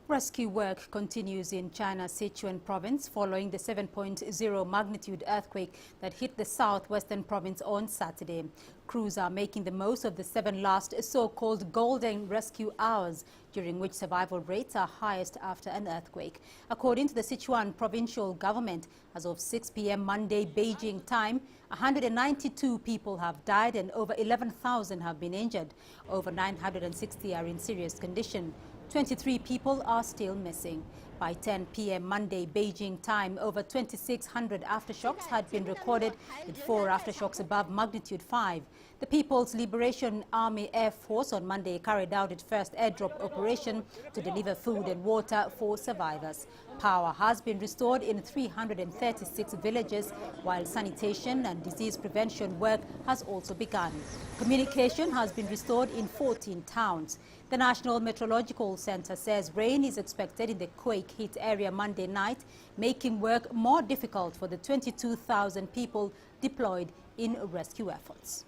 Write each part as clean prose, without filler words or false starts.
Rescue work continues in China's Sichuan province following the 7.0 magnitude earthquake that hit the southwestern province on Saturday. Crews are making the most of the 7 last so-called golden rescue hours, during which survival rates are highest after an earthquake. According to the Sichuan provincial government, as of 6 p.m. Monday Beijing time, 192 people have died and over 11,000 have been injured. Over 960 are in serious condition. 23 people are still missing. By 10 p.m. Monday Beijing time, over 2,600 aftershocks had been recorded, with 4 aftershocks above magnitude 5. The People's Liberation Army Air Force on Monday carried out its first airdrop operation to deliver food and water for survivors. Power has been restored in 336 villages, while sanitation and disease prevention work has also begun. Communication has been restored in 14 towns. The National Meteorological Center says rain is expected in the quake-hit area Monday night, making work more difficult for the 22,000 people deployed in rescue efforts.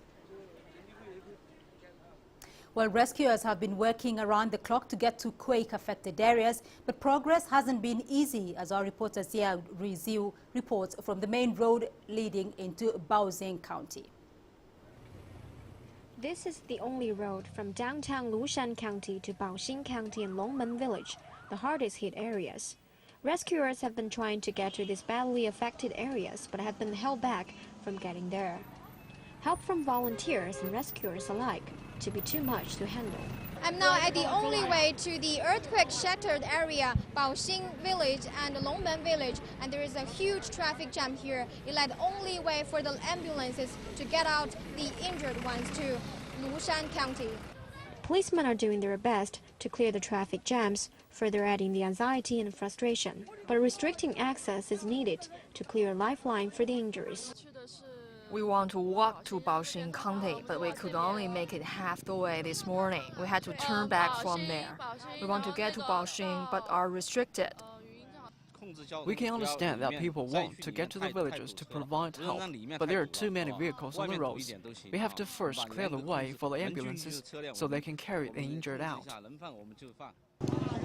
Well, rescuers have been working around the clock to get to quake-affected areas, but progress hasn't been easy, as our reporter Zia Riziu reports from the main road leading into Baoxing County. This is the only road from downtown Lushan County to Baoxing County and Longmen Village, the hardest hit areas. Rescuers have been trying to get to these badly affected areas, but have been held back from getting there. Help from volunteers and rescuers alike to be too much to handle. I'm now at the only way to the earthquake-shattered area, Baoxing Village and Longmen Village, and there is a huge traffic jam here. It led only way for the ambulances to get out the injured ones to Lushan County. Policemen are doing their best to clear the traffic jams, further adding the anxiety and frustration. But restricting access is needed to clear a lifeline for the injuries. We want to walk to Baoxing County, but we could only make it half the way this morning. We had to turn back from there. We want to get to Baoxing, but are restricted. We can understand that people want to get to the villages to provide help, but there are too many vehicles on the roads. We have to first clear the way for the ambulances so they can carry the injured out.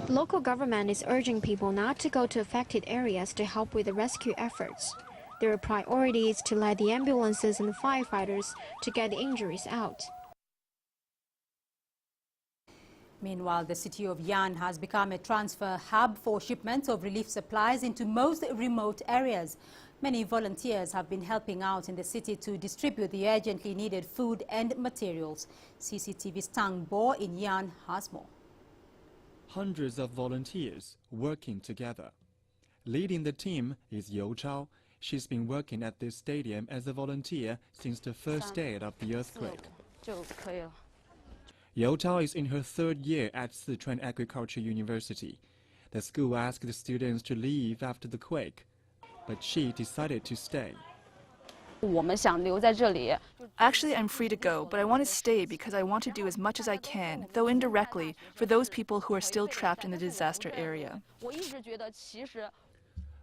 The local government is urging people not to go to affected areas to help with the rescue efforts. Their priority is to let the ambulances and firefighters to get the injuries out. Meanwhile, the city of Yan has become a transfer hub for shipments of relief supplies into most remote areas. Many volunteers have been helping out in the city to distribute the urgently needed food and materials. CCTV's Tang Bo in Yan has more. Hundreds of volunteers working together. Leading the team is You Chao. She's been working at this stadium as a volunteer since the first day of the earthquake. You Chao is in her 3rd year at Sichuan Agriculture University. The school asked the students to leave after the quake, but she decided to stay. Actually, I'm free to go, but I want to stay because I want to do as much as I can, though indirectly, for those people who are still trapped in the disaster area.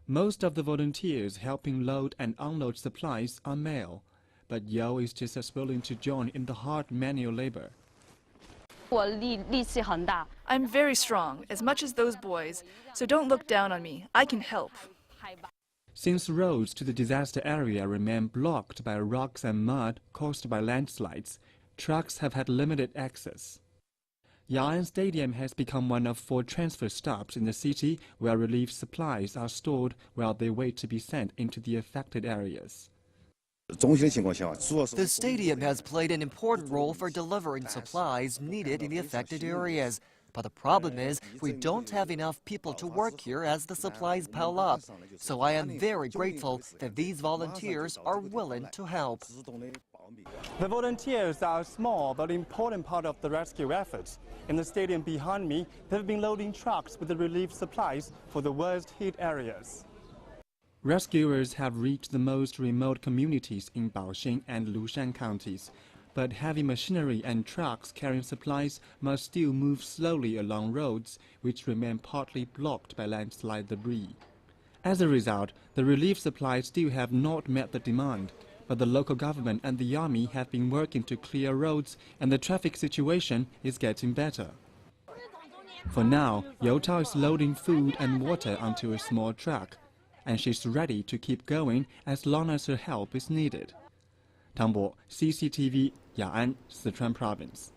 Most of the volunteers helping load and unload supplies are male, but Yao is just as willing to join in the hard manual labor. I'm very strong, as much as those boys, so don't look down on me. I can help. Since roads to the disaster area remain blocked by rocks and mud caused by landslides, trucks have had limited access. Yan Stadium has become one of 4 transfer stops in the city where relief supplies are stored while they wait to be sent into the affected areas. The stadium has played an important role for delivering supplies needed in the affected areas. But the problem is we don't have enough people to work here as the supplies pile up. So I am very grateful that these volunteers are willing to help. The volunteers are a small but important part of the rescue efforts. In the stadium behind me, they've been loading trucks with the relief supplies for the worst hit areas. Rescuers have reached the most remote communities in Baoxing and Lushan counties, but heavy machinery and trucks carrying supplies must still move slowly along roads which remain partly blocked by landslide debris. As a result, the relief supplies still have not met the demand, but the local government and the army have been working to clear roads and the traffic situation is getting better. For now, Youtao is loading food and water onto a small truck, and she's ready to keep going as long as her help is needed. 汤博 CCTV 雅安 Sichuan Province.